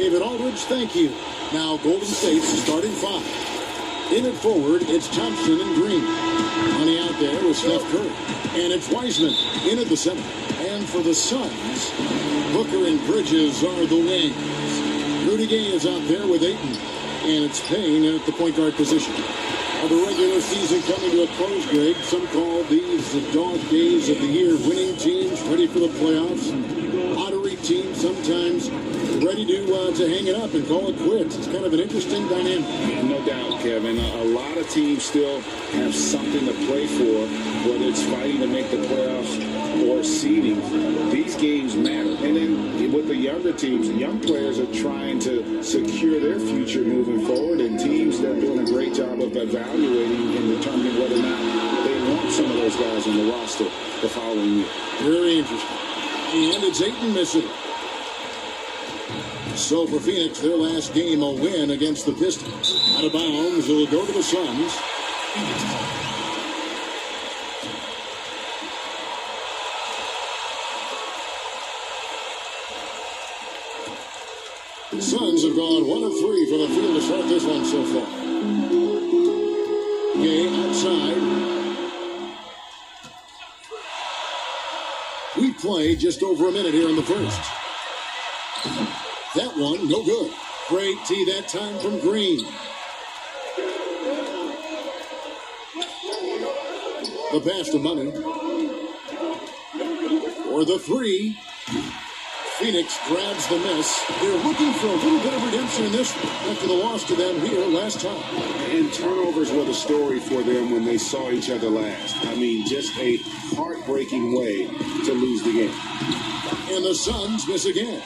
David Aldridge, thank you. Now Golden State's starting five. In at forward, it's Thompson and Green. Money out there with Steph Curry. And it's Wiseman in at the center. And for the Suns, Booker and Bridges are the wings. Rudy Gay is out there with Ayton. And it's Payne at the point guard position. The regular season coming to a close, Greg. Some call these the dog days of the year. Winning teams ready for the playoffs. Lottery teams sometimes ready to hang it up and call it quits. It's kind of an interesting dynamic. No doubt, Kevin. A lot of teams still have something to play for, whether it's fighting to make the playoffs or seeding. These games matter. And then with the younger teams, young players are trying to secure their future moving forward, and teams that are doing a great job of evaluating and determining whether or not they want some of those guys on the roster the following year. Very interesting. And it's Ayton missing. So for Phoenix, their last game, a win against the Pistons. Out of bounds, it'll go to the Suns. The Suns have gone 1 of 3 from the field to start this one so far. Gay outside. We play just over a minute here in the first. That one, no good. Great tee that time from Green. The pass to Money. For the three. Phoenix grabs the miss. They're looking for a little bit of redemption in this one after the loss to them here last time. And turnovers were the story for them when they saw each other last. I mean, just a heartbreaking way to lose the game. And the Suns miss again.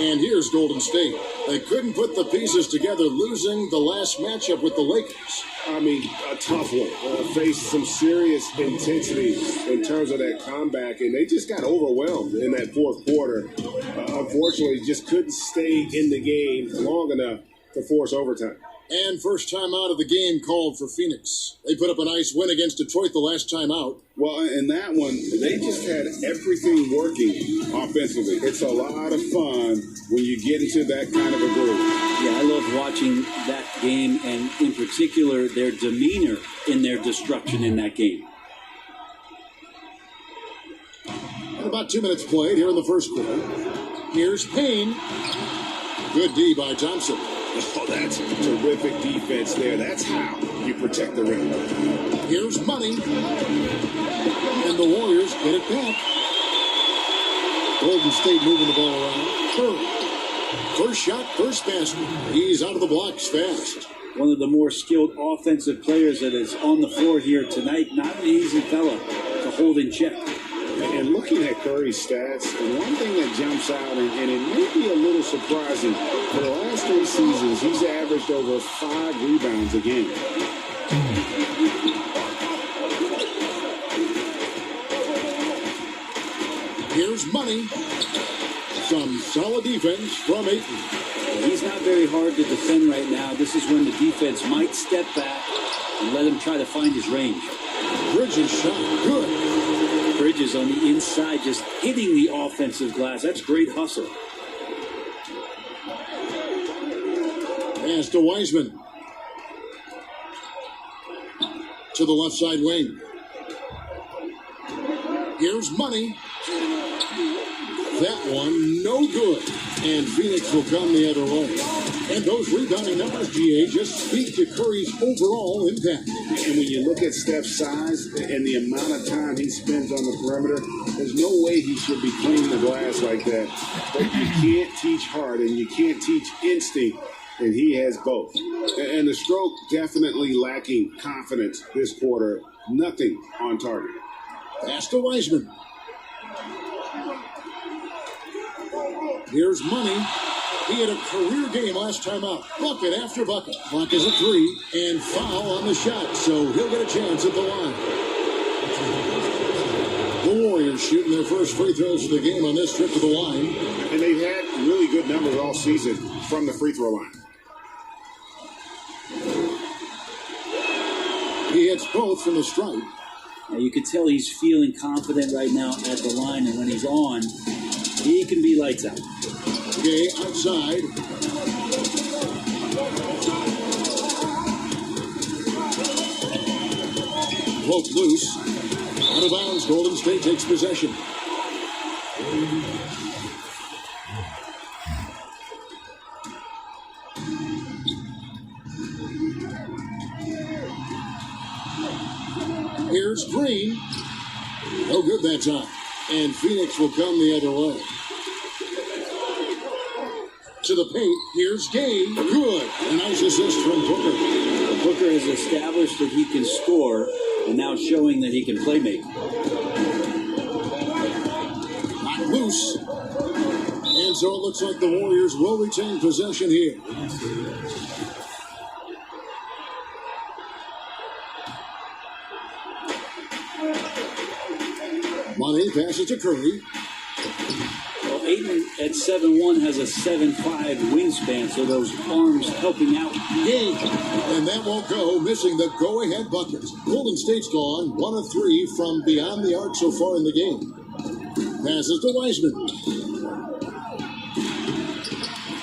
And here's Golden State. They couldn't put the pieces together, losing the last matchup with the Lakers. I mean, a tough one. Faced some serious intensity in terms of that comeback, and they just got overwhelmed in that fourth quarter. Unfortunately, just couldn't stay in the game long enough to force overtime. And first time out of the game called for Phoenix. They put up a nice win against Detroit the last time out. Well, in that one, they just had everything working offensively. It's a lot of fun when you get into that kind of a groove. Yeah, I love watching that game, and in particular, their demeanor in their destruction in that game. And about 2 minutes played here in the first quarter. Here's Payne. Good D by Thompson. Oh, that's terrific defense there. That's how you protect the rim. Here's Money. And the Warriors get it back. Golden State moving the ball around. Curry. First shot, first basket. He's out of the blocks fast. One of the more skilled offensive players that is on the floor here tonight. Not an easy fella to hold in check. And looking at Curry's stats, and one thing that jumps out, and it may be a little surprising, for the last 3 seasons, he's averaged over 5 rebounds a game. Here's Money. Some solid defense from Ayton. He's not very hard to defend right now. This is when the defense might step back and let him try to find his range. Bridges shot good. Bridges on the inside, just hitting the offensive glass. That's great hustle. Pass to Wiseman. To the left side wing. Here's Money. That one, no good. And Phoenix will come the other way. And those rebounding numbers, GA, just speak to Curry's overall impact. And when you look at Steph's size and the amount of time he spends on the perimeter, there's no way he should be cleaning the glass like that. But you can't teach heart and you can't teach instinct, and he has both. And the stroke definitely lacking confidence this quarter. Nothing on target. Pass to Wiseman. Here's Money. He had a career game last time out. Bucket after bucket. Clock is at 3. And foul on the shot. So he'll get a chance at the line. The Warriors shooting their first free throws of the game on this trip to the line. And they've had really good numbers all season from the free throw line. He hits both from the stripe. Now you can tell he's feeling confident right now at the line. And when he's on, he can be lights out. Gay outside. Poked loose. Out of bounds. Golden State takes possession. Here's Green. No good that time. And Phoenix will come the other way. To the paint. Here's Gay. Good. A nice assist from Booker. Booker has established that he can score and now showing that he can play make. Knocked loose. And so it looks like the Warriors will retain possession here. Money passes to Curry. Well, Ayton at 7'1" has a 7'5" wingspan, so those arms helping out. Game. And that won't go, missing the go-ahead buckets. Golden State's gone 1 of 3 from beyond the arc so far in the game. Passes to Wiseman.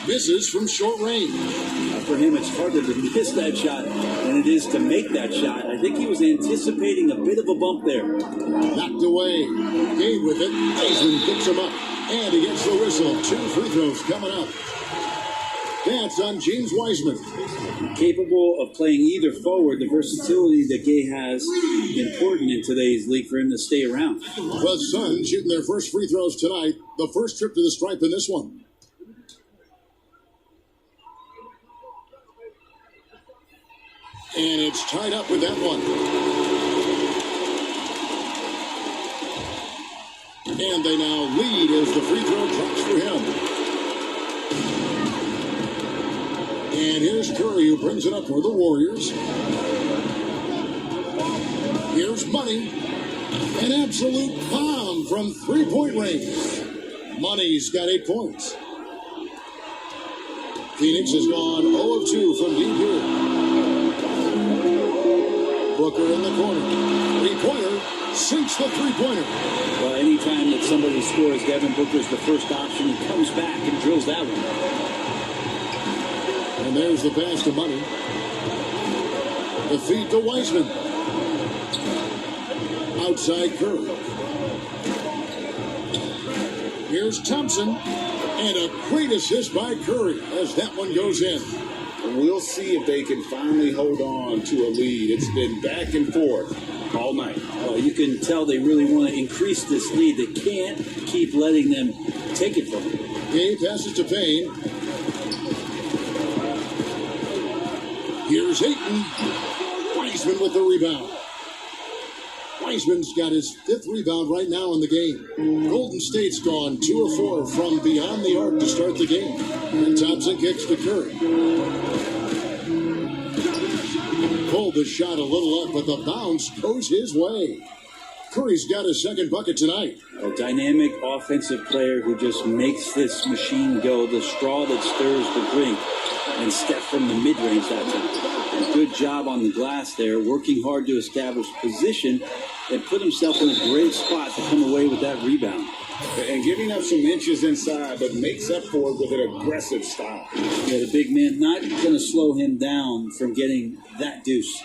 Misses from short range. For him, it's harder to miss that shot than it is to make that shot. I think he was anticipating a bit of a bump there. Knocked away. Gay with it. Wiseman picks him up. And he gets the whistle. 2 free throws coming up. That's on James Wiseman. Capable of playing either forward, the versatility that Gay has, important in today's league for him to stay around. The Suns shooting their first free throws tonight. The first trip to the stripe in this one. And it's tied up with that one. And they now lead as the free throw drops for him. And here's Curry who brings it up for the Warriors. Here's Money. An absolute bomb from three-point range. Money's got 8 points. Phoenix has gone 0 of 2 from deep here. Booker in the corner. Three-pointer. Sinks the three-pointer. Well, anytime that somebody scores, Devin Booker's the first option. He comes back and drills that one. And there's the pass to Money. The feed to Wiseman. Outside Curry. Here's Thompson. And a great assist by Curry as that one goes in. And we'll see if they can finally hold on to a lead. It's been back and forth all night. Well, you can tell they really want to increase this lead. They can't keep letting them take it from them. Gay passes to Payne. Here's Ayton. Wiseman with the rebound. Wiseman's got his 5th rebound right now in the game. Golden State's gone 2 of 4 from beyond the arc to start the game. And Thompson kicks to Curry. Pulled the shot a little up, but the bounce goes his way. Curry's got his 2nd bucket tonight. A dynamic offensive player who just makes this machine go, the straw that stirs the drink. And Steph from the mid-range that time. A good job on the glass there, working hard to establish position and put himself in a great spot to come away with that rebound. And giving up some inches inside, but makes up for it with an aggressive style. Yeah, the big man not going to slow him down from getting that deuce.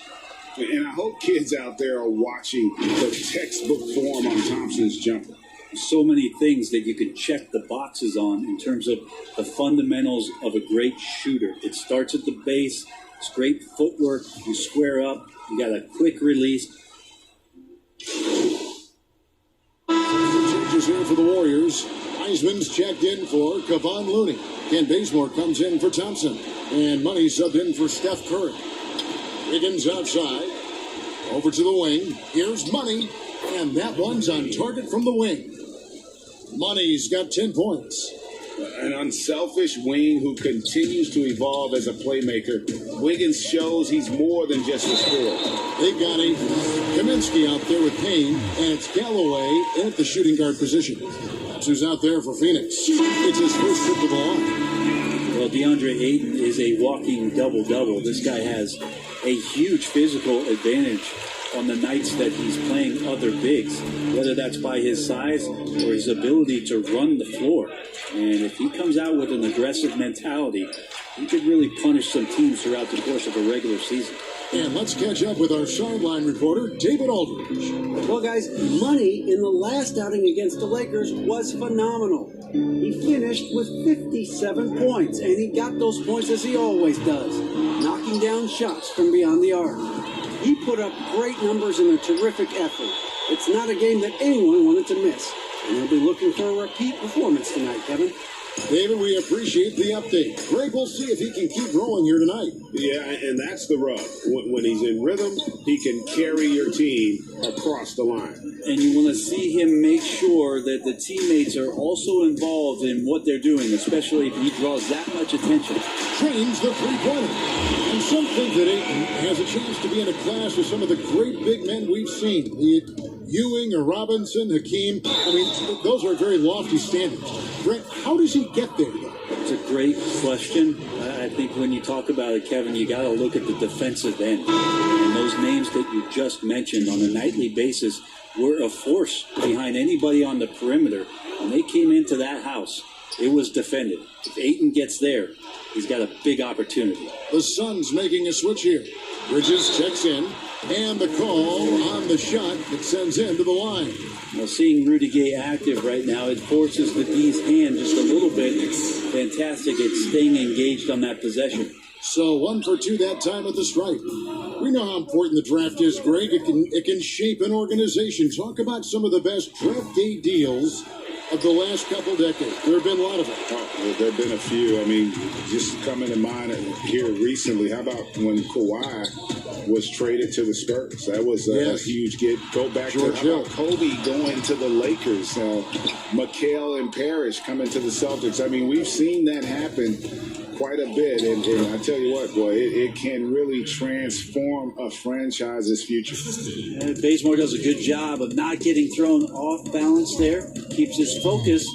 And I hope kids out there are watching the textbook form on Thompson's jumper. So many things that you can check the boxes on in terms of the fundamentals of a great shooter. It starts at the base. It's great footwork. You square up. You got a quick release. Changes here for the Warriors. Wiseman's checked in for Kevon Looney. Ken Bazemore comes in for Thompson. And Money subbed in for Steph Curry. Wiggins outside. Over to the wing. Here's Money. And that one's on target from the wing. Money's got 10 points. An unselfish wing who continues to evolve as a playmaker. Wiggins shows he's more than just a scorer. They've got Kaminsky out there with Payne, and it's Galloway in at the shooting guard position. That's who's out there for Phoenix. It's his first trip to the line. Well, DeAndre Ayton is a walking double-double. This guy has a huge physical advantage on the nights that he's playing other bigs, whether that's by his size or his ability to run the floor. And if he comes out with an aggressive mentality, he could really punish some teams throughout the course of a regular season. And let's catch up with our sideline reporter, David Aldridge. Well, guys, Money in the last outing against the Lakers was phenomenal. He finished with 57 points, and he got those points as he always does, knocking down shots from beyond the arc. He put up great numbers in a terrific effort. It's not a game that anyone wanted to miss, and he'll be looking for a repeat performance tonight, Kevin. David, we appreciate the update. Greg, we'll see if he can keep rolling here tonight. Yeah, and that's the rub. When he's in rhythm, he can carry your team across the line. And you want to see him make sure that the teammates are also involved in what they're doing, especially if he draws that much attention. Trains the three-pointer. And some think that Ayton has a chance to be in a class with some of the great big men we've seen, be it Ewing or Robinson, Hakeem. I mean, those are very lofty standards. Brent, how does he get there, though? It's a great question. I think when you talk about it, Kevin, you got to look at the defensive end. And those names that you just mentioned on a nightly basis were a force behind anybody on the perimeter. When they came into that house, it was defended. If Ayton gets there, he's got a big opportunity. The Suns making a switch here. Bridges checks in, and the call on the shot that sends him to the line. Well, seeing Rudy Gay active right now, it forces the D's hand just a little bit. Fantastic at staying engaged on that possession. So 1 for 2 that time at the stripe. We know how important the draft is, Greg. It can shape an organization. Talk about some of the best draft day deals of the last couple decades. There have been a lot of them. Well, there have been a few. I mean, just coming to mind here recently, how about when Kawhi was traded to the Spurs? That was a huge get. Go back George to how about Kobe going to the Lakers, McHale and Parrish coming to the Celtics. I mean, we've seen that happen quite a bit, and I tell you what, boy, it can really transform a franchise's future. And Bazemore does a good job of not getting thrown off balance there. Keeps his focus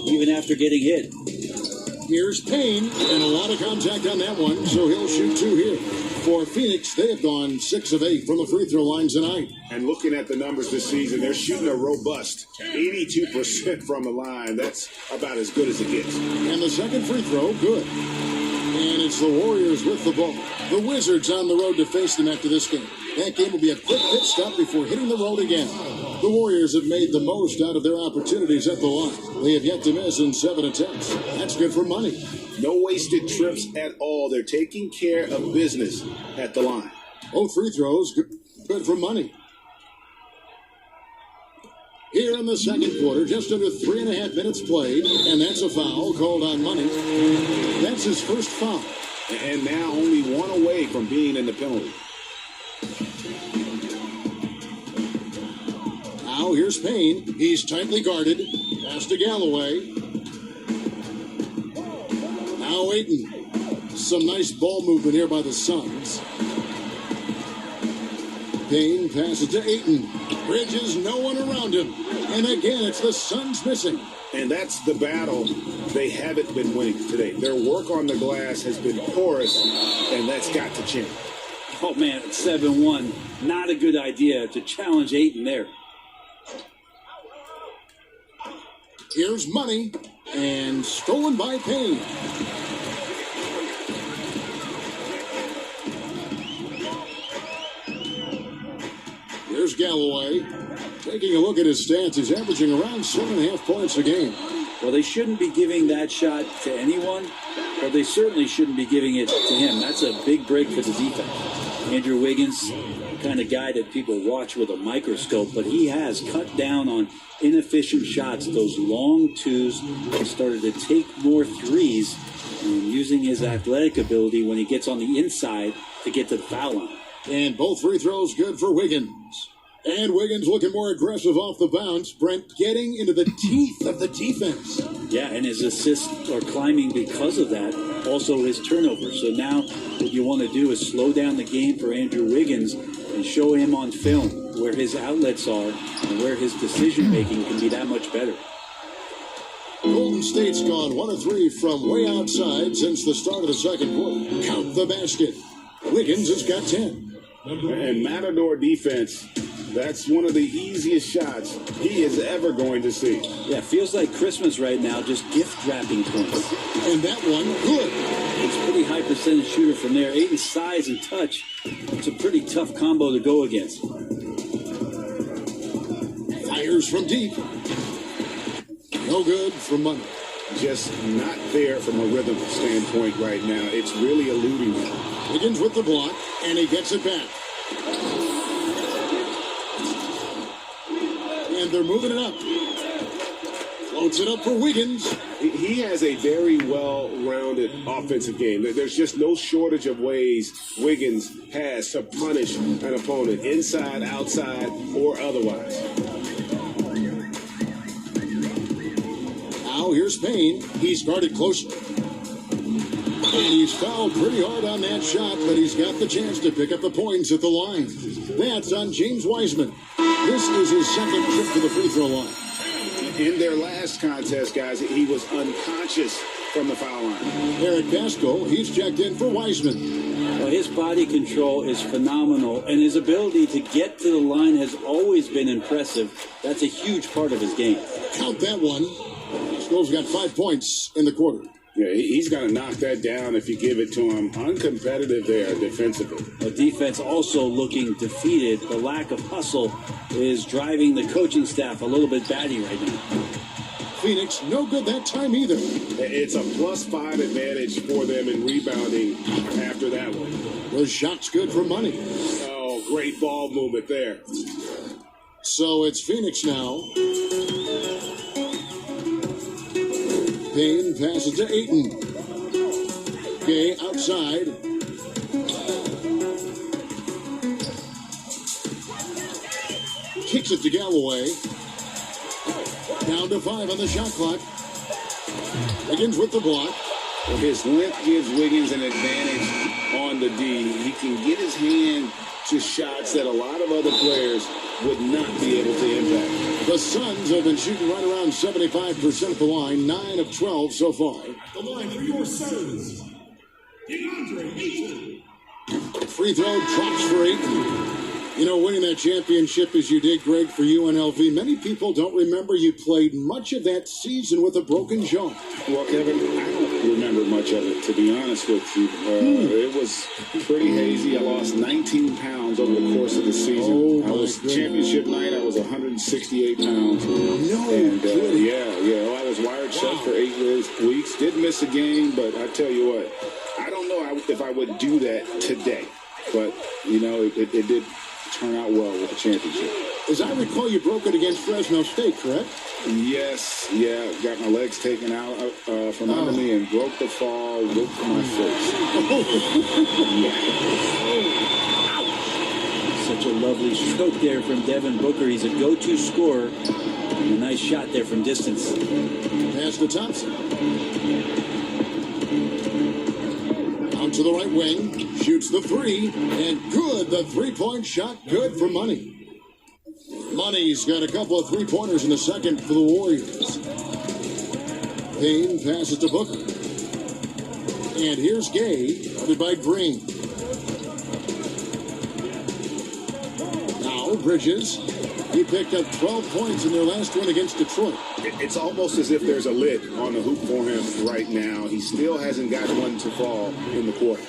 even after getting hit. Here's Payne, and a lot of contact on that one, so he'll shoot 2 here. For Phoenix, they have gone 6 of 8 from the free throw line tonight. And looking at the numbers this season, they're shooting a robust 82% from the line. That's about as good as it gets. And the second free throw, good. And it's the Warriors with the ball. The Wizards on the road to face them after this game. That game will be a quick pit stop before hitting the road again. The Warriors have made the most out of their opportunities at the line. They have yet to miss in 7 attempts. That's good for money. No wasted trips at all. They're taking care of business at the line. Both free throws, good for money. Here in the second quarter, just under 3.5 minutes played, and that's a foul called on Money. That's his first foul. And now only 1 away from being in the penalty. Now here's Payne. He's tightly guarded. Pass to Galloway. Now Ayton. Some nice ball movement here by the Suns. Payne passes to Ayton. Bridges, no one around him. And again, it's the Suns missing. And that's the battle they haven't been winning today. Their work on the glass has been porous, and that's got to change. Oh, man, it's 7-1. Not a good idea to challenge Ayton there. Here's Money, and stolen by Payne. Here's Galloway. Taking a look at his stats, he's averaging around 7.5 points a game. Well, they shouldn't be giving that shot to anyone, but they certainly shouldn't be giving it to him. That's a big break for the defense. Andrew Wiggins, the kind of guy that people watch with a microscope, but he has cut down on inefficient shots, those long twos. He started to take more threes, and using his athletic ability when he gets on the inside to get to the foul line. And both free throws good for Wiggins. And Wiggins looking more aggressive off the bounce. Brent getting into the teeth of the defense. Yeah, and his assists are climbing because of that. Also his turnovers. So now what you want to do is slow down the game for Andrew Wiggins and show him on film where his outlets are and where his decision-making can be that much better. Golden State's gone 1 of 3 from way outside since the start of the second quarter. Count the basket. Wiggins has got 10. And Matador defense, that's one of the easiest shots he is ever going to see. Yeah, feels like Christmas right now, just gift wrapping points. And that one, good. It's a pretty high percentage shooter from there. Aiden's size and touch, it's a pretty tough combo to go against. Fires from deep. No good for money. Just not there from a rhythm standpoint right now. It's really eluding him. Wiggins with the block, and he gets it back. And they're moving it up. Floats it up for Wiggins. He has a very well-rounded offensive game. There's just no shortage of ways Wiggins has to punish an opponent, inside, outside, or otherwise. Now here's Payne. He's guarded closely. And he's fouled pretty hard on that shot, but he's got the chance to pick up the points at the line. That's on James Wiseman. This is his second trip to the free throw line. In their last contest, guys, he was unconscious from the foul line. Eric Pasco, he's checked in for Wiseman. Well, his body control is phenomenal, and his ability to get to the line has always been impressive. That's a huge part of his game. Count that one. Pasco's got 5 points in the quarter. Yeah, he's going to knock that down if you give it to him. Uncompetitive there defensively. The defense also looking defeated. The lack of hustle is driving the coaching staff a little bit batty right now. Phoenix, no good that time either. It's a +5 advantage for them in rebounding after that one. The shot's good for money. Oh, great ball movement there. So it's Phoenix now. Payne passes to Ayton. Gay outside. Kicks it to Galloway. Down to 5 on the shot clock. Wiggins with the block. Well, his length gives Wiggins an advantage on the D. He can get his hand to shots that a lot of other players would not be able to impact. The Suns have been shooting right around 75% at the line, 9 of 12 so far. The line for your Suns, DeAndre Ayton. Free throw drops for Ayton. You know, winning that championship as you did, Greg, for UNLV, many people don't remember you played much of that season with a broken jaw. Well, Kevin, I don't remember much of it, to be honest with you. It was pretty hazy. I lost 19 pounds over the course of the season. Oh, I was goodness. championship night. I was 168 pounds. No And kidding. yeah, I was wired shut for 8 weeks. Did miss a game, but I tell you what, I don't know if I would do that today. But, you know, it did turn out well with the championship. As I recall, you broke it against Fresno State, correct? Yes, yeah, got my legs taken out from under me and broke the fall, ripped my face. Such a lovely stroke there from Devin Booker. He's a go-to scorer. And a nice shot there from distance. Pass to Thompson. Out to the right wing. Shoots the 3. And good. The three-point shot. Good for Money. Money's got a couple of three-pointers in the second for the Warriors. Payne passes to Booker. And here's Gay, guarded by Green. Now Bridges. He picked up 12 points in their last win against Detroit. It's almost as if there's a lid on the hoop for him right now. He still hasn't got one to fall in the court.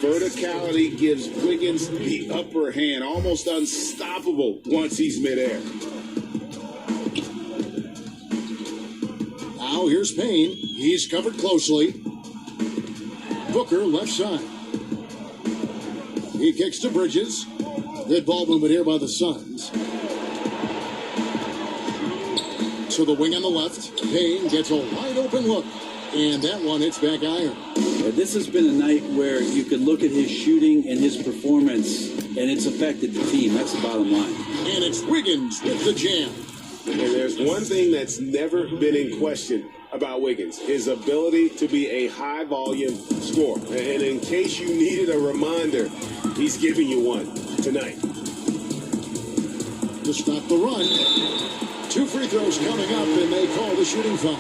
Verticality gives Wiggins the upper hand, almost unstoppable once he's midair. Now here's Payne. He's covered closely. Booker left side. He kicks to Bridges. Good ball movement here by the Suns. To the wing on the left. Payne gets a wide open look. And that one hits back iron. This has been a night where you could look at his shooting and his performance, and it's affected the team. That's the bottom line. And it's Wiggins with the jam. And there's one thing that's never been in question about Wiggins, his ability to be a high-volume scorer. And in case you needed a reminder, he's giving you one tonight. To stop the run. 2 free throws coming up, and they call the shooting foul.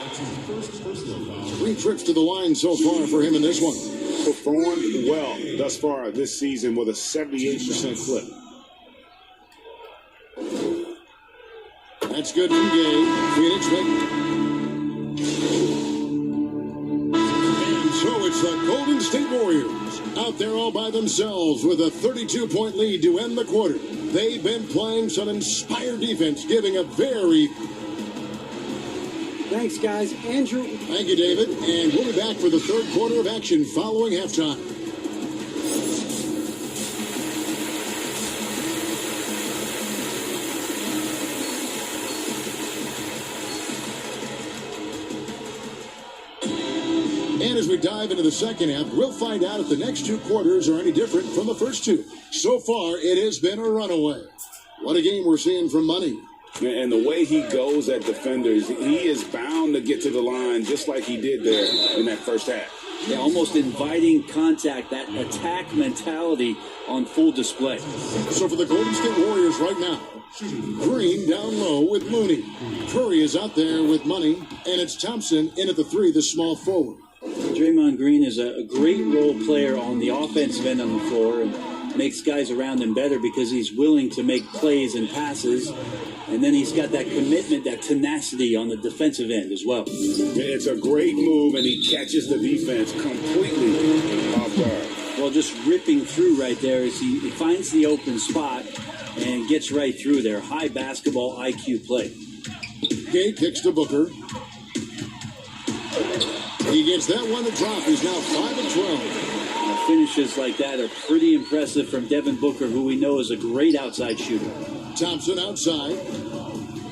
That's his first personal foul. 3 trips to the line so far for him in this one. performed well thus far this season with a 78% clip. That's good from Gay. Phoenix Wiggins. And so it's the Golden State Warriors out there all by themselves with a 32-point lead to end the quarter. They've been playing some inspired defense, giving a very... Thanks, guys. Andrew. Thank you, David. And we'll be back for the third quarter of action following halftime. And as we dive into the second half, we'll find out if the next two quarters are any different from the first two. So far, it has been a runaway. What a game we're seeing from Money. And the way he goes at defenders, he is bound to get to the line just like he did there in that first half. Yeah, almost inviting contact, that attack mentality on full display. So for the Golden State Warriors right now, Green down low with Mooney. Curry is out there with Money, and it's Thompson in at the three, the small forward. Draymond Green is a great role player on the offensive end on the floor and makes guys around him better because he's willing to make plays and passes. And then he's got that commitment, that tenacity on the defensive end as well. It's a great move, and he catches the defense completely off guard. Well, just ripping through right there as he finds the open spot and gets right through there. High basketball IQ play. Gay kicks to Booker. He gets that one to drop. He's now 5 of 12. Finishes like that are pretty impressive from Devin Booker, who we know is a great outside shooter. Thompson outside.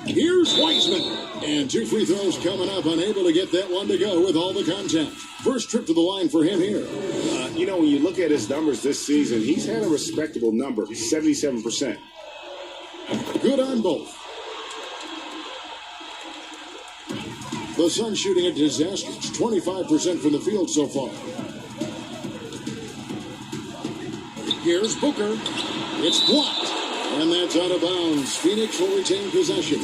Here's Wiseman. And two free throws coming up, unable to get that one to go with all the contact. First trip to the line for him here. When you look at his numbers this season, he's had a respectable number, 77%. Good on both. The Suns shooting a disastrous 25% from the field so far. Here's Booker. It's blocked. And that's out of bounds. Phoenix will retain possession.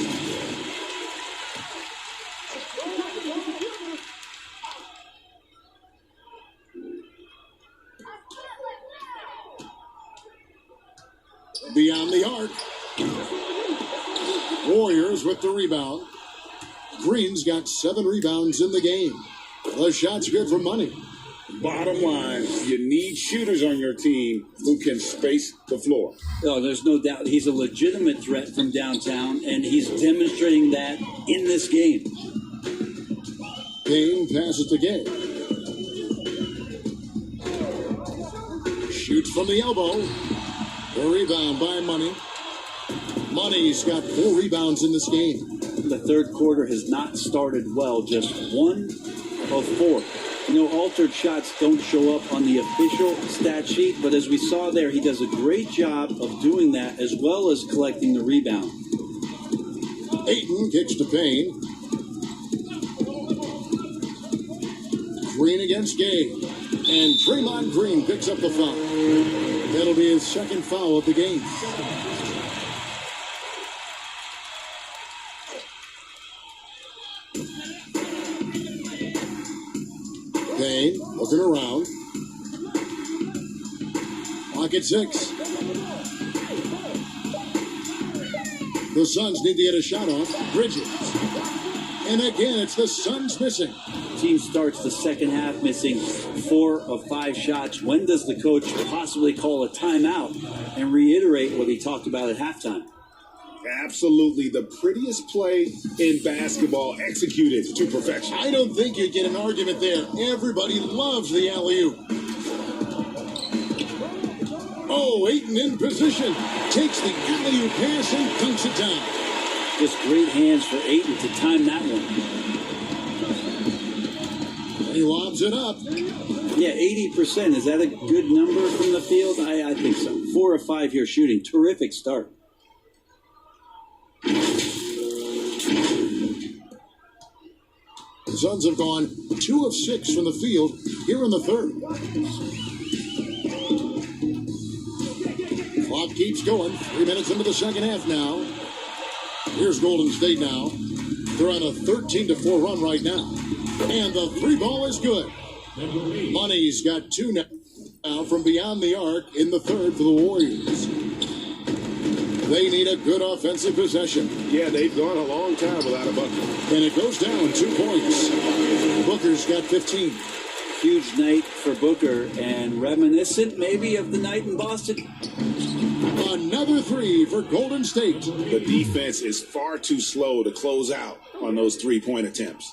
Beyond the arc. Warriors with the rebound. Green's got 7 rebounds in the game. The shot's good for Money. Bottom line, you need shooters on your team who can space the floor. Oh, there's no doubt he's a legitimate threat from downtown, and he's demonstrating that in this game. Payne passes to Gay. Shoots from the elbow. The rebound by Money. Money's got 4 rebounds in this game. The third quarter has not started well, just 1 of 4. Altered shots don't show up on the official stat sheet, but as we saw there, he does a great job of doing that as well as collecting the rebound. Ayton kicks to Payne. Green against Gay. And Draymond Green picks up the foul. That'll be his second foul of the game. Payne looking around. Clock at 6. The Suns need to get a shot off. Bridges. And again, it's the Suns missing. Team starts the second half missing 4 of 5 shots. When does the coach possibly call a timeout and reiterate what he talked about at halftime? Absolutely the prettiest play in basketball, executed to perfection. I don't think you'd get an argument there. Everybody loves the alley-oop. Oh, Ayton in position. Takes the alley-oop pass and dunks it down. Just great hands for Ayton to time that one. He lobs it up. Yeah, 80%. Is that a good number from the field? I think so. 4 of 5 here shooting. Terrific start. The Suns have gone 2 of 6 from the field here in the third. Clock keeps going. 3 minutes into the second half now. Here's Golden State now. They're on a 13-4 run right now. And the 3 ball is good. Number 8. Money's got 2 now from beyond the arc in the third for the Warriors. They need a good offensive possession. Yeah, they've gone a long time without a bucket. And it goes down 2 points. Booker's got 15. Huge night for Booker, and reminiscent maybe of the night in Boston. Another 3 for Golden State. The defense is far too slow to close out on those three-point attempts.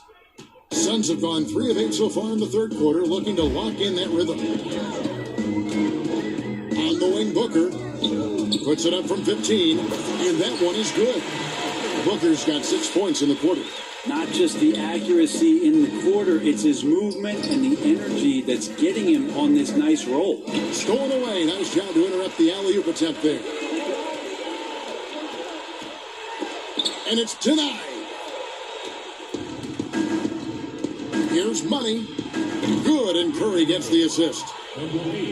Suns have gone 3 of 8 so far in the third quarter, looking to lock in that rhythm. On the wing, Booker puts it up from 15, and that one is good. Booker's got 6 points in the quarter. Not just the accuracy in the quarter, it's his movement and the energy that's getting him on this nice roll. Stolen away. Nice job to interrupt the alley-oop attempt there. And it's denied. Here's Money. Good, and Curry gets the assist.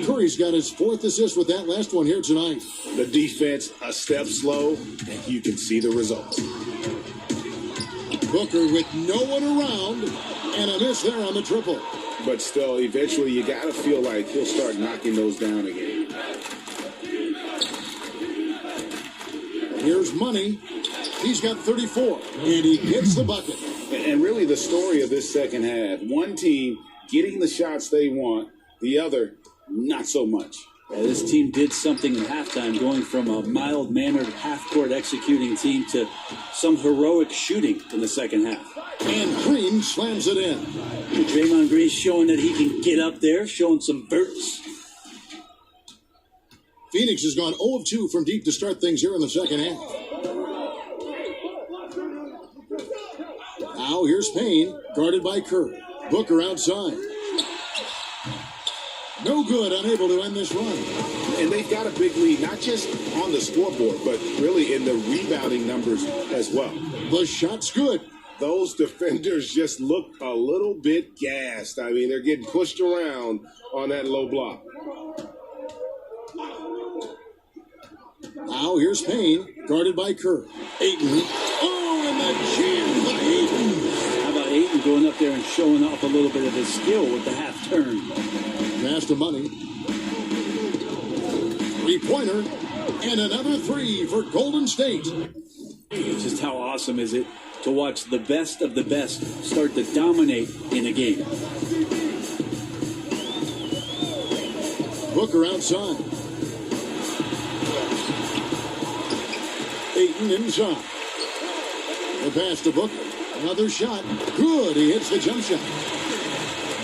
Curry's got his 4th assist with that last one here tonight. The defense a step slow, and you can see the result. Booker with no one around, and a miss there on the triple. But still, eventually you got to feel like he'll start knocking those down again. Here's Money. He's got 34, and he hits the bucket. And really the story of this second half, one team getting the shots they want, the other not so much. Yeah, this team did something in halftime, going from a mild-mannered half-court executing team to some heroic shooting in the second half. And Green slams it in. Draymond Green showing that he can get up there, showing some bursts. Phoenix has gone 0 of 2 from deep to start things here in the second half. Now here's Payne, guarded by Kerr. Booker outside. No good, unable to end this run. And they've got a big lead, not just on the scoreboard, but really in the rebounding numbers as well. The shot's good. Those defenders just look a little bit gassed. I mean, they're getting pushed around on that low block. Now here's Payne, guarded by Kerr. Ayton. Oh, and the jam by Ayton. How about Ayton going up there and showing off a little bit of his skill with the half turn? Pass to Money. 3-pointer. And another 3 for Golden State. Just how awesome is it to watch the best of the best start to dominate in a game? Booker outside. Ayton inside. The pass to Booker. Another shot. Good. He hits the jump shot.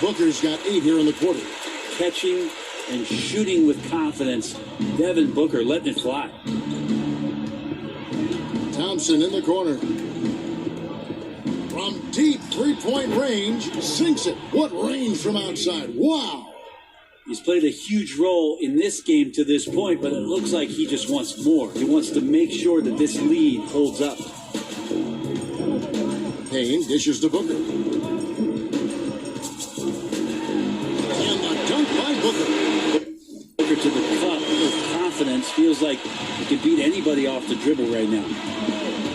Booker's got 8 here in the quarter. Catching and shooting with confidence. Devin Booker letting it fly. Thompson in the corner. From deep 3-point range, sinks it. What range from outside. Wow. He's played a huge role in this game to this point, but it looks like he just wants more. He wants to make sure that this lead holds up. Payne dishes to Booker. And the dunk by Booker. Booker to the cup with confidence. Feels like he can beat anybody off the dribble right now.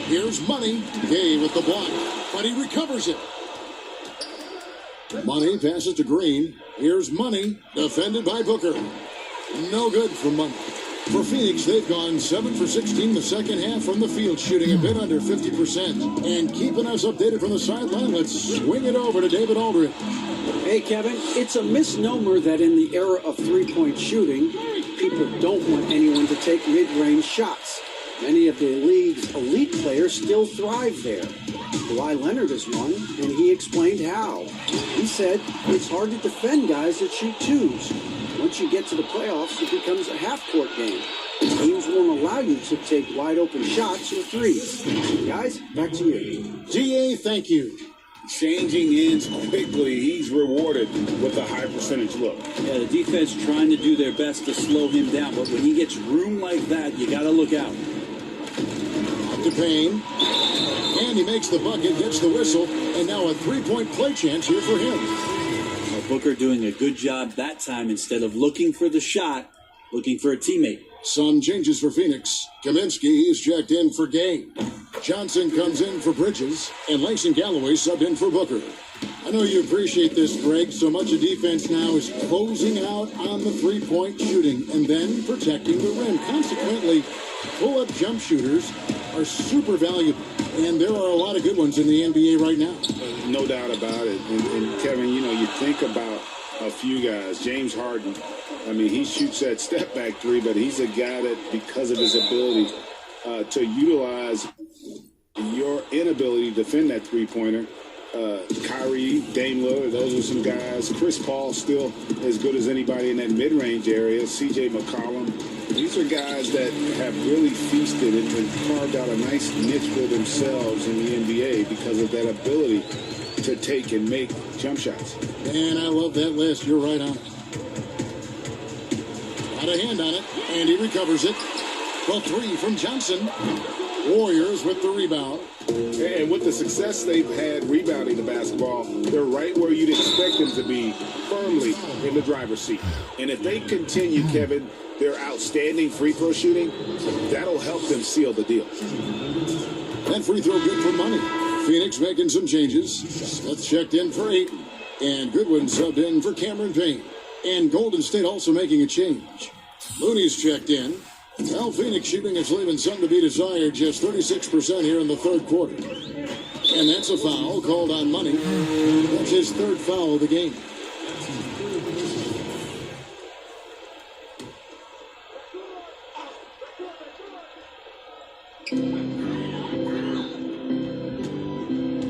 Here's Money. Gay with the block, but he recovers it. Money passes to Green. Here's Money, defended by Booker. No good for Money. For Phoenix, they've gone 7 for 16 the second half from the field, shooting a bit under 50%. And keeping us updated from the sideline, let's swing it over to David Aldridge. Hey, Kevin, it's a misnomer that in the era of three-point shooting, people don't want anyone to take mid-range shots. Many of the league's elite players still thrive there. Kawhi Leonard is one, and he explained how. He said it's hard to defend guys that shoot twos. Once you get to the playoffs, it becomes a half-court game. Teams won't allow you to take wide-open shots or threes. Guys, back to you. DA, thank you. Changing ends quickly. He's rewarded with a high percentage look. Yeah, the defense trying to do their best to slow him down, but when he gets room like that, you got to look out. Up to Payne. And he makes the bucket, gets the whistle, and now a three-point play chance here for him. Well, Booker doing a good job that time. Instead of looking for the shot, looking for a teammate. Some changes for Phoenix. Kaminsky is checked in for Gay. Johnson comes in for Bridges, and Langston Galloway subbed in for Booker. I know you appreciate this, Greg. So much of defense now is closing out on the three-point shooting and then protecting the rim. Consequently, pull-up jump shooters are super valuable, and there are a lot of good ones in the NBA right now. No doubt about it. And Kevin, you know, you think about a few guys. James Harden, I mean, he shoots that step-back three, but he's a guy that, because of his ability to utilize your inability to defend that three-pointer, Kyrie, Dame Lillard, those are some guys. Chris Paul still as good as anybody in that mid-range area. C.J. McCollum. These are guys that have really feasted and carved out a nice niche for themselves in the NBA because of that ability to take and make jump shots. And I love that list. You're right on it. Got a hand on it, and he recovers it. The three from Johnson. Warriors with the rebound. And with the success they've had rebounding the basketball, they're right where you'd expect them to be, firmly in the driver's seat. And if they continue, Kevin, their outstanding free throw shooting, that'll help them seal the deal. That free throw good for money. Phoenix making some changes. Smith checked in for Ayton. And Goodwin subbed in for Cameron Payne. And Golden State also making a change. Looney's checked in. Well, Phoenix shooting is leaving some to be desired, just 36% here in the third quarter. And that's a foul called on Money. That's his third foul of the game.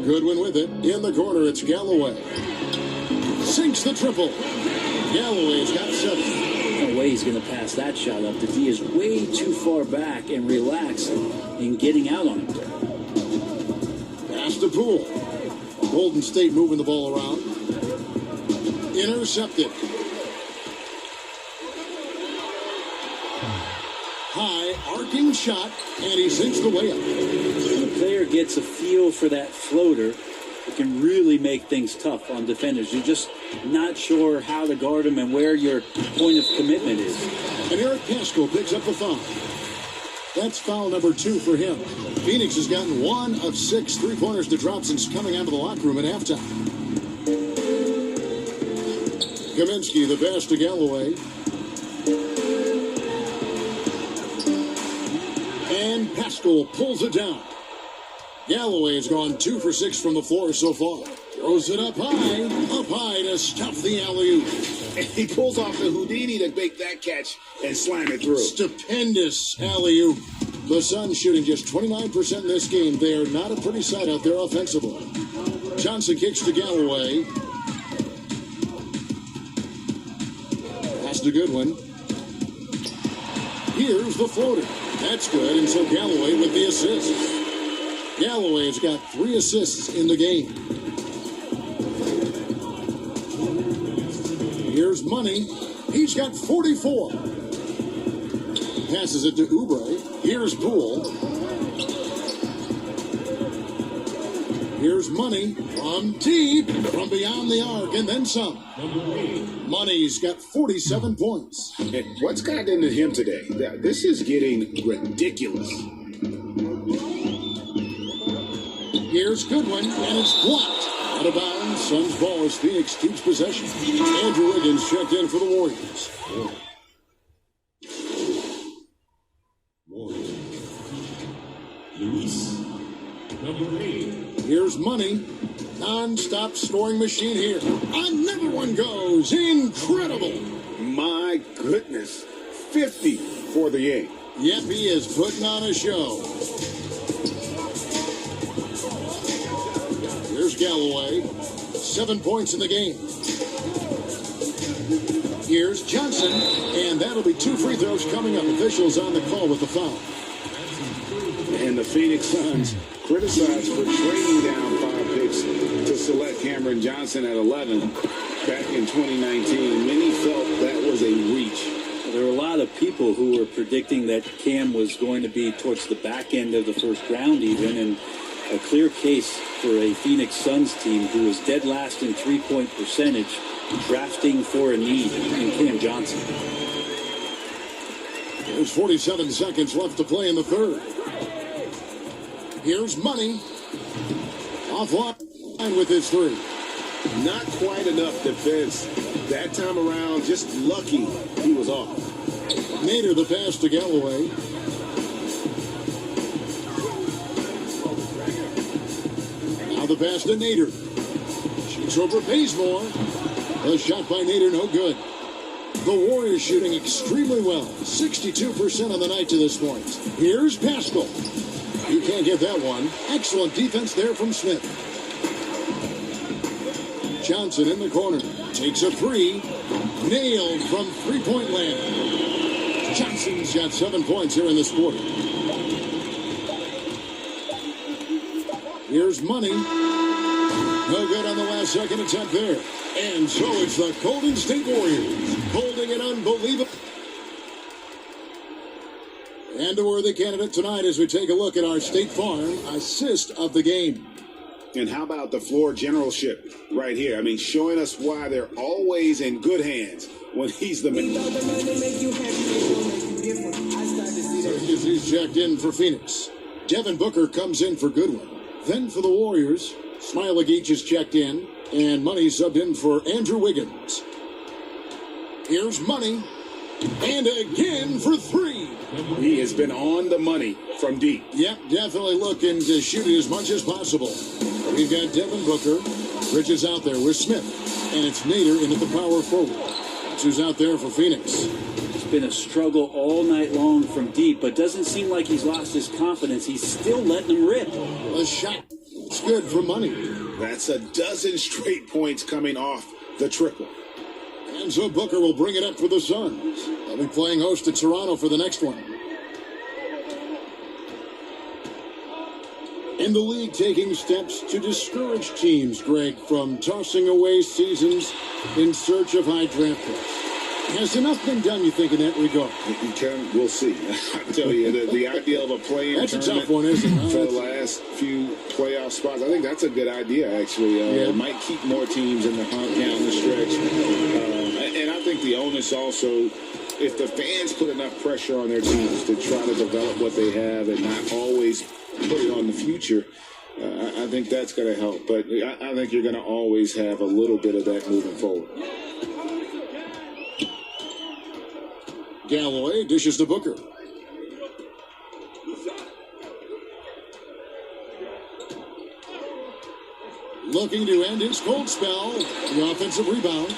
Goodwin with it. In the corner, it's Galloway. Sinks the triple. Galloway's got 7. No way he's going to pass that shot up. The D is way too far back and relaxed in getting out on it. Pass to Poole. Golden State moving the ball around. Intercepted. High, arcing shot, and he sinks the way up. When a player gets a feel for that floater, it can really make things tough on defenders. You're just not sure how to guard them and where your point of commitment is. And Eric Pascal picks up the foul. That's foul number 2 for him. Phoenix has gotten 1 of 6 three-pointers to drop since coming out of the locker room at halftime. Kaminsky, the pass to Galloway. And Pascal pulls it down. Galloway has gone 2 for 6 from the floor so far. Throws it up high to stuff the alley-oop. And he pulls off the Houdini to make that catch and slam it through. Stupendous alley-oop. The Suns shooting just 29% in this game. They are not a pretty sight out there offensively. Johnson kicks to Galloway. Pass to Goodwin. Here's the floater. That's good, and so Galloway with the assist. Galloway's got 3 assists in the game. Here's Money. He's got 44. Passes it to Oubre. Here's Poole. Here's Money from deep, from beyond the arc, and then some. Money's got 47 points. And what's gotten into him today? This is getting ridiculous. Here's Goodwin, and it's blocked. Out of bounds, Suns ball as Phoenix keeps possession. Andrew Wiggins checked in for the Warriors. Luis, number 8. Here's Money. Non-stop scoring machine here. Another one goes. Incredible. My goodness. 50 for the 8. Yep, he is putting on a show. Here's Galloway. 7 points in the game. Here's Johnson, and that'll be 2 free throws coming up. Officials on the call with the foul. And the Phoenix Suns criticized for trading down 5 picks to select Cameron Johnson at 11 back in 2019. Many felt that was a reach. There were a lot of people who were predicting that Cam was going to be towards the back end of the first round even, and a clear case for a Phoenix Suns team who was dead last in three-point percentage, drafting for a need in Cam Johnson. There's 47 seconds left to play in the third. Here's Money. Offline with his 3. Not quite enough defense. That time around, just lucky he was off. Nader the pass to Galloway. Now the pass to Nader. Shoots over Bazemore. A shot by Nader, no good. The Warriors shooting extremely well. 62% on the night to this point. Here's Pascal. You can't get that one. Excellent defense there from Smith. Johnson in the corner. Takes a three. Nailed from three-point land. Johnson's got 7 points here in this quarter. Here's Money. No good on the last second attempt there. And so it's the Golden State Warriors holding an unbelievable. And a worthy candidate tonight as we take a look at our State Farm assist of the game. And how about the floor generalship right here? I mean, showing us why they're always in good hands when he's the man. He's checked in for Phoenix. Devin Booker comes in for Goodwin. Then for the Warriors, Smiley is checked in, and Money subbed in for Andrew Wiggins. Here's Money, and again for three. He has been on the money from deep. Yep, definitely looking to shoot it as much as possible. We've got Devin Booker. Bridges out there with Smith. And it's Nader in at the power forward. That's who's out there for Phoenix. It's been a struggle all night long from deep, but doesn't seem like he's lost his confidence. He's still letting them rip. A shot. It's good for Money. That's a dozen straight points coming off the triple. And so Booker will bring it up for the Suns. They'll be playing host to Toronto for the next one. And the league taking steps to discourage teams, Greg, from tossing away seasons in search of high draft picks. Has enough been done, you think, in that regard? We'll see. I tell you, the idea of a play-in that's tournament a tough one, isn't it? for the last few playoff spots, I think that's a good idea, actually. It might keep more teams in the hunt down the stretch. And I think the onus also, if the fans put enough pressure on their teams to try to develop what they have and not always put it on the future, I think that's going to help. But I think you're going to always have a little bit of that moving forward. Galloway dishes to Booker. Looking to end his cold spell. The offensive rebound.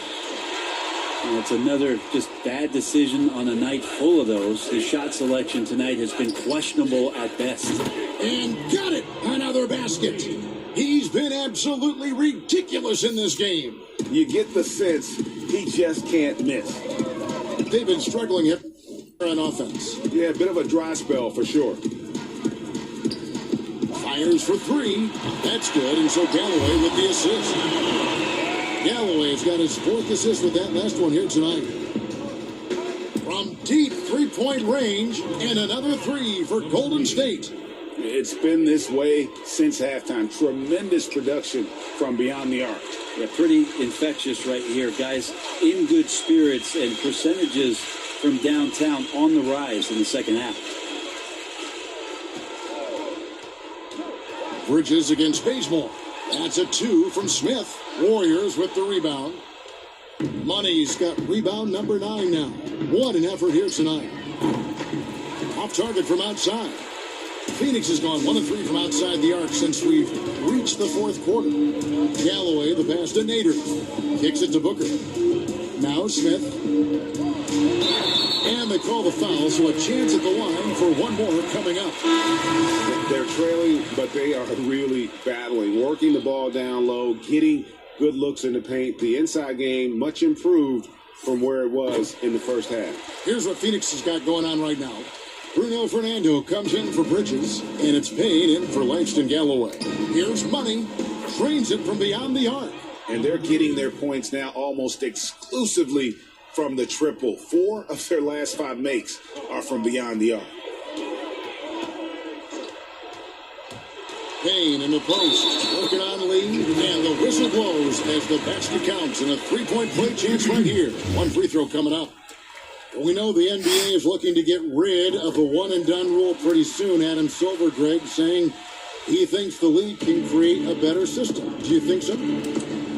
And it's another just bad decision on a night full of those. His shot selection tonight has been questionable at best. And got it! Another basket. He's been absolutely ridiculous in this game. You get the sense he just can't miss. They've been struggling here on offense. Yeah, a bit of a dry spell for sure. Fires for three. That's good. And so Galloway with the assist. Galloway's got his fourth assist with that last one here tonight. From deep three-point range, and another three for Golden State. It's been this way since halftime. Tremendous production from beyond the arc. Yeah, pretty infectious right here. Guys in good spirits and percentages from downtown on the rise in the second half. Bridges against Bazemore. That's a two from Smith. Warriors with the rebound. Money's got rebound number 9 now. What an effort here tonight. Off target from outside. Phoenix has gone 1 of 3 from outside the arc since we've reached the fourth quarter. Galloway, the pass to Nader. Kicks it to Booker. Now Smith. And they call the foul, so a chance at the line for one more coming up. They're trailing, but they are really battling. Working the ball down low, getting good looks in the paint. The inside game much improved from where it was in the first half. Here's what Phoenix has got going on right now. Bruno Fernando comes in for Bridges, and it's Payne in for Langston Galloway. Here's Money, trains it from beyond the arc. And they're getting their points now almost exclusively from the triple. 4 of their last 5 makes are from beyond the arc. Payne in the post, working on lead, and the whistle blows as the basket counts, and a three-point play chance right here. One free throw coming up. We know the NBA is looking to get rid of the one-and-done rule pretty soon. Adam Silver, Greg, saying he thinks the league can create a better system. Do you think so?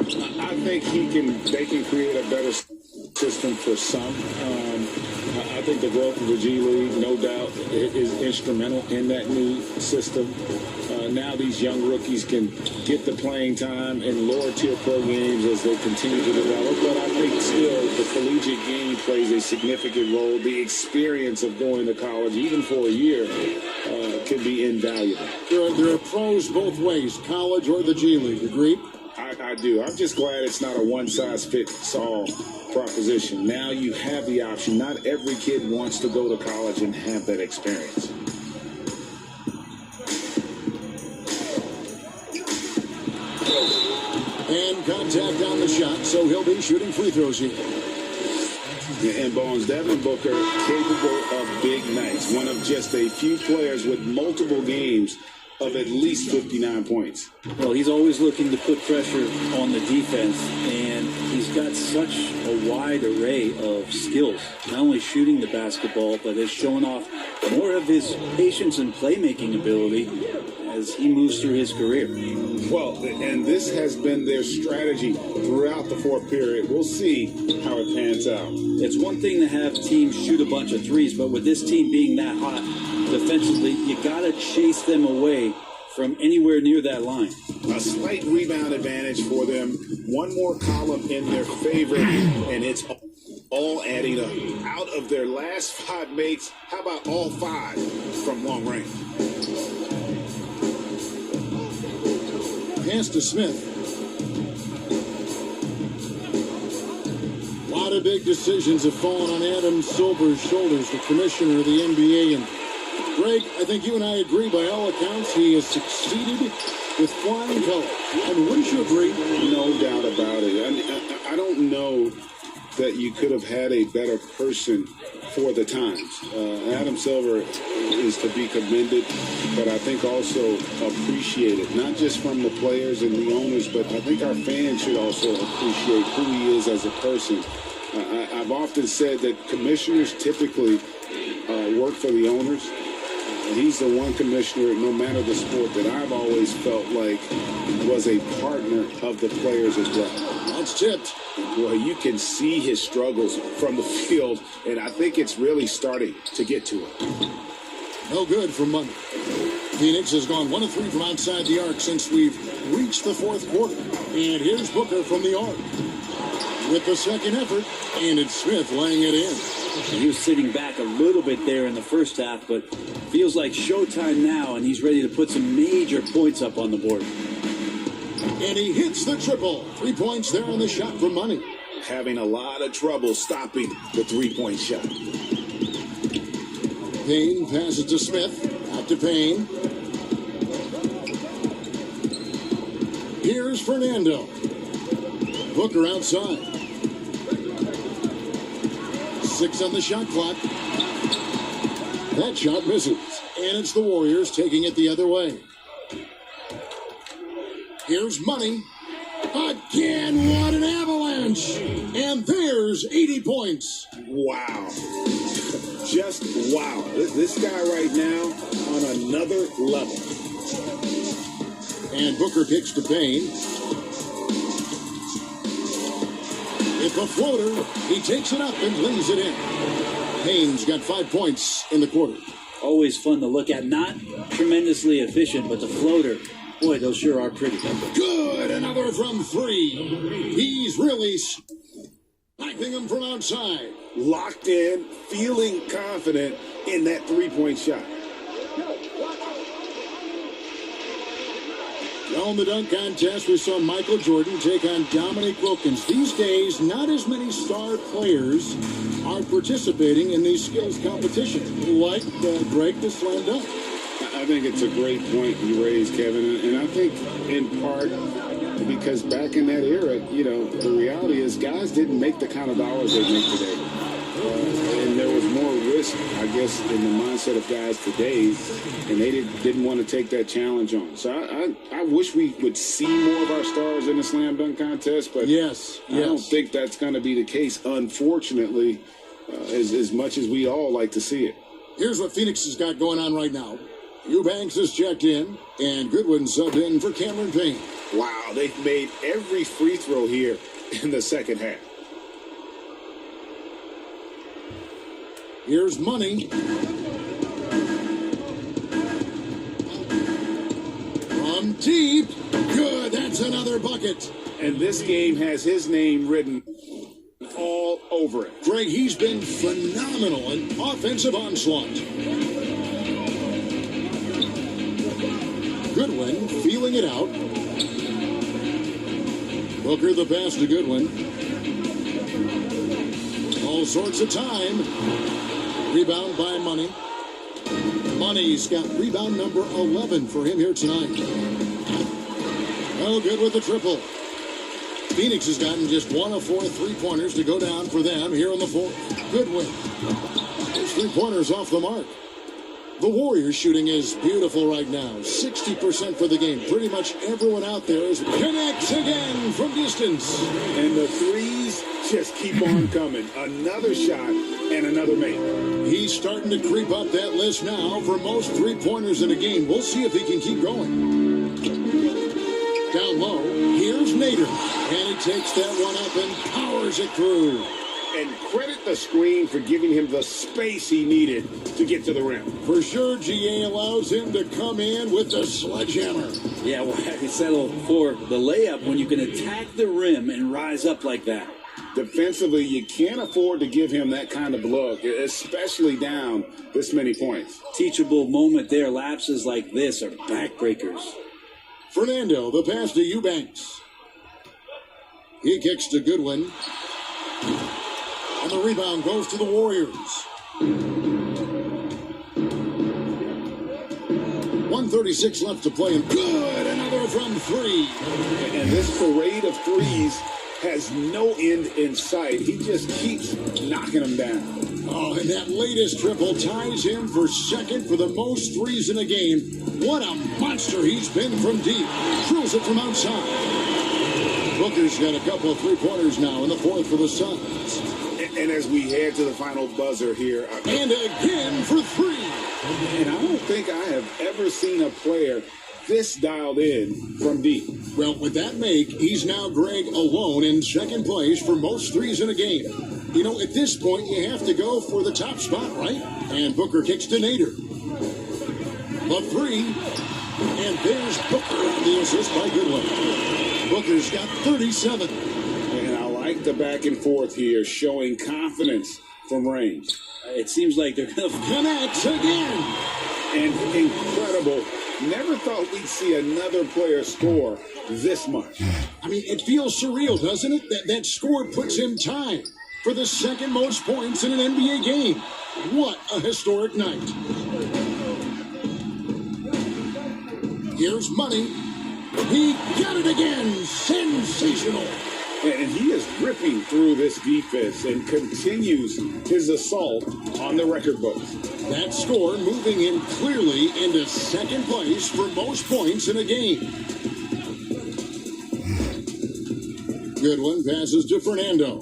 I think they can create a better system for some. I think the growth of the G League, no doubt, is instrumental in that new system. Now these young rookies can get the playing time in lower tier pro games as they continue to develop. But I think still the collegiate game plays a significant role. The experience of going to college, even for a year, can be invaluable. There are pros both ways, college or the G League. Agreed? I do. I'm just glad it's not a one-size-fits-all proposition. Now you have the option. Not every kid wants to go to college and have that experience. And contact on the shot, so he'll be shooting free throws here. And Bones, Devin Booker, capable of big nights. One of just a few players with multiple games of at least 59 points. Well, he's always looking to put pressure on the defense, and he's got such a wide array of skills. Not only shooting the basketball, but has shown off more of his patience and playmaking ability as he moves through his career. Well, and this has been their strategy throughout the fourth period. We'll see how it pans out. It's one thing to have teams shoot a bunch of threes, but with this team being that hot defensively, you got to chase them away from anywhere near that line. A slight rebound advantage for them. One more column in their favor, and it's all adding up. Out of their last 5 makes, how about all 5 from long range? Pass to Smith. A lot of big decisions have fallen on Adam Silver's shoulders, the commissioner of the NBA. And Greg, I think you and I agree by all accounts he has succeeded with flying colors. And wouldn't you agree? No doubt about it. I don't know that you could have had a better person for the times. Adam Silver is to be commended, but I think also appreciated, not just from the players and the owners, but I think our fans should also appreciate who he is as a person. I've often said that commissioners typically work for the owners. He's the one commissioner, no matter the sport, that I've always felt like was a partner of the players as well. That's tipped. Boy, you can see his struggles from the field, and I think it's really starting to get to him. No good from Monday. Phoenix has gone 1 of 3 from outside the arc since we've reached the fourth quarter. And here's Booker from the arc with the second effort, and it's Smith laying it in. He was sitting back a little bit there in the first half, but feels like showtime now, and he's ready to put some major points up on the board. And he hits the triple. 3 points there on the shot for money. Having a lot of trouble stopping the three-point shot. Payne passes to Smith. Out to Payne. Here's Fernando. Booker outside. 6 on the shot clock. That shot misses. And it's the Warriors taking it the other way. Here's Money. Again, what an avalanche. And there's 80 points. Wow. Just wow. This guy right now on another level. And Booker kicks to Payne. It's a floater. He takes it up and lays it in. Payne's got 5 points in the quarter. Always fun to look at. Not tremendously efficient, but the floater, boy, those sure are pretty. Good. Another from 3. He's really sniping them from outside. Locked in, feeling confident in that three-point shot. Now in the dunk contest, we saw Michael Jordan take on Dominique Wilkins. These days, not as many star players are participating in these skills competitions, like Greg the slam dunk. I think it's a great point you raised, Kevin, and I think in part because back in that era, you know, the reality is guys didn't make the kind of dollars they make today. And there was more risk, I guess, in the mindset of guys today, and they didn't want to take that challenge on. So I wish we would see more of our stars in the slam dunk contest, but yes. I don't think that's going to be the case, unfortunately, as much as we all like to see it. Here's what Phoenix has got going on right now. Eubanks is checked in, and Goodwin subbed in for Cameron Payne. Wow, they've made every free throw here in the second half. Here's Money. From deep. Good, that's another bucket. And this game has his name written all over it. Greg, he's been phenomenal in offensive onslaught. Goodwin feeling it out. Booker the pass to Goodwin. All sorts of time. Rebound by Money. Money's got rebound number 11 for him here tonight. Oh, good with the triple. Phoenix has gotten just 1 of 4 3-pointers to go down for them here in the fourth. Goodwin. His 3-pointers off the mark. The Warriors shooting is beautiful right now. 60% for the game. Pretty much everyone out there is connects again from distance. And the threes just keep on coming. Another shot and another make. He's starting to creep up that list now for most 3-pointers in a game. We'll see if he can keep going. Down low, here's Nader. And he takes that one up and powers it through. And credit the screen for giving him the space he needed to get to the rim. For sure, GA allows him to come in with the sledgehammer. Yeah, well, I settle for the layup when you can attack the rim and rise up like that. Defensively, you can't afford to give him that kind of look, especially down this many points. Teachable moment there. Lapses like this are backbreakers. Fernando, the pass to Eubanks. He kicks to Goodwin. And the rebound goes to the Warriors. 1:36 left to play. And good, another from 3. And this parade of threes has no end in sight. He just keeps knocking them down. Oh, and that latest triple ties him for second for the most threes in a game. What a monster he's been from deep. Drills it from outside. Booker's got a couple of 3-pointers now in the fourth for the Suns. And as we head to the final buzzer here. And again for 3. And I don't think I have ever seen a player this dialed in from deep. Well, with that make, he's now, Greg, alone in second place for most threes in a game. You know, at this point, you have to go for the top spot, right? And Booker kicks to Nader. The 3. And there's Booker on the assist by Goodwin. Booker's got 37. And I like the back and forth here, showing confidence from range. It seems like they're going to Connects again. And incredible. Never thought we'd see another player score this much. I mean, it feels surreal, doesn't it? That score puts him tied for the second most points in an NBA game. What a historic night. Here's Money. He got it again. Sensational. And he is ripping through this defense and continues his assault on the record books. That score moving him clearly into second place for most points in a game. Goodwin passes to Fernando.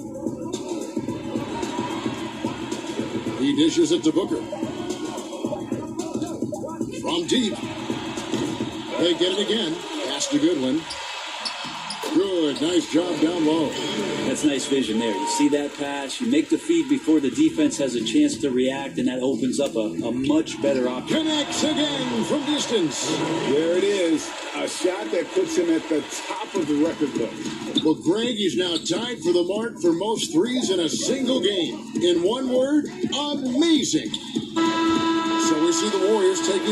He dishes it to Booker. From deep. They get it again. Pass to Goodwin. Good, nice job down low. That's nice vision there. You see that pass, you make the feed before the defense has a chance to react, and that opens up a much better option. Connects again from distance. There it is, a shot that puts him at the top of the record book. Well, Greg is now tied for the mark for most threes in a single game. In one word, amazing. So we see the Warriors taking